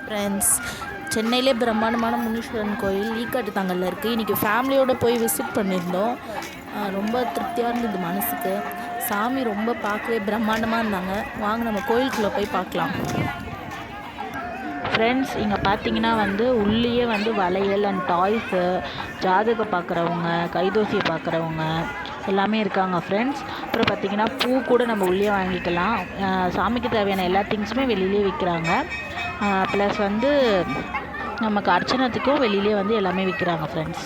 Friends, சென்னையிலே பிரம்மாண்டமான முனீஸ்வரன் கோயில் ஈக்காட்டுத்தாங்கல்ல இருக்குது. இன்றைக்கி ஃபேமிலியோடு போய் விசிட் பண்ணியிருந்தோம். ரொம்ப திருப்தியாக இருந்தது மனசுக்கு. சாமி ரொம்ப பார்க்கவே பிரம்மாண்டமாக இருந்தாங்க. வாங்க நம்ம கோயிலுக்குள்ளே போய் பார்க்கலாம். ஃப்ரெண்ட்ஸ், இங்கே பார்த்தீங்கன்னா உள்ளேயே வளையல் அண்ட் டாய்ஸு, ஜாதகம் பார்க்குறவங்க, கைதோசியை பார்க்குறவங்க எல்லாமே இருக்காங்க ஃப்ரெண்ட்ஸ். அப்புறம் பார்த்திங்கன்னா பூ கூட நம்ம உள்ளே வாங்கிக்கலாம். சாமிக்கு தேவையான எல்லா திங்ஸுமே வெளியிலே விற்கிறாங்க. ப்ளஸ் நமக்கு அர்ச்சனத்துக்கும் வெளியிலே எல்லாமே விற்கிறாங்க ஃப்ரெண்ட்ஸ்.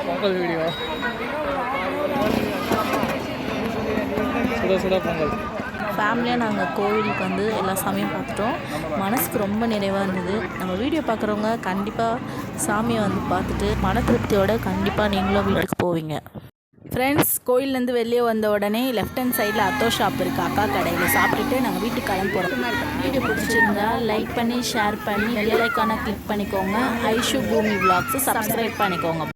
பொங்கல் வீடியோ சுட பொங்கல். ஃபேமிலியாக நாங்கள் கோவிலுக்கு எல்லா சாமியும் பார்த்துட்டோம். மனசுக்கு ரொம்ப நிறைவாக இருந்தது. நம்ம வீடியோ பார்க்குறவங்க கண்டிப்பாக சாமியை பார்த்துட்டு மன திருப்தியோடு கண்டிப்பாக நீங்களும் வீட்டுக்கு போவீங்க. ஃப்ரெண்ட்ஸ், கோயிலேருந்து வெளியே வந்த உடனே லெஃப்ட் ஹேண்ட் சைடில் அத்தோ ஷாப் இருக்குது. அக்கா கடையில் சாப்பிட்டுட்டு நாங்கள் வீட்டுக்கு கிளம்ப போகிறோம். வீடியோ பிடிச்சிருந்தா லைக் பண்ணி ஷேர் பண்ணி பெல் ஐக்கானை கிளிக் பண்ணிக்கோங்க. ஐஷு பூமி விலாக்ஸை சப்ஸ்கிரைப் பண்ணிக்கோங்க.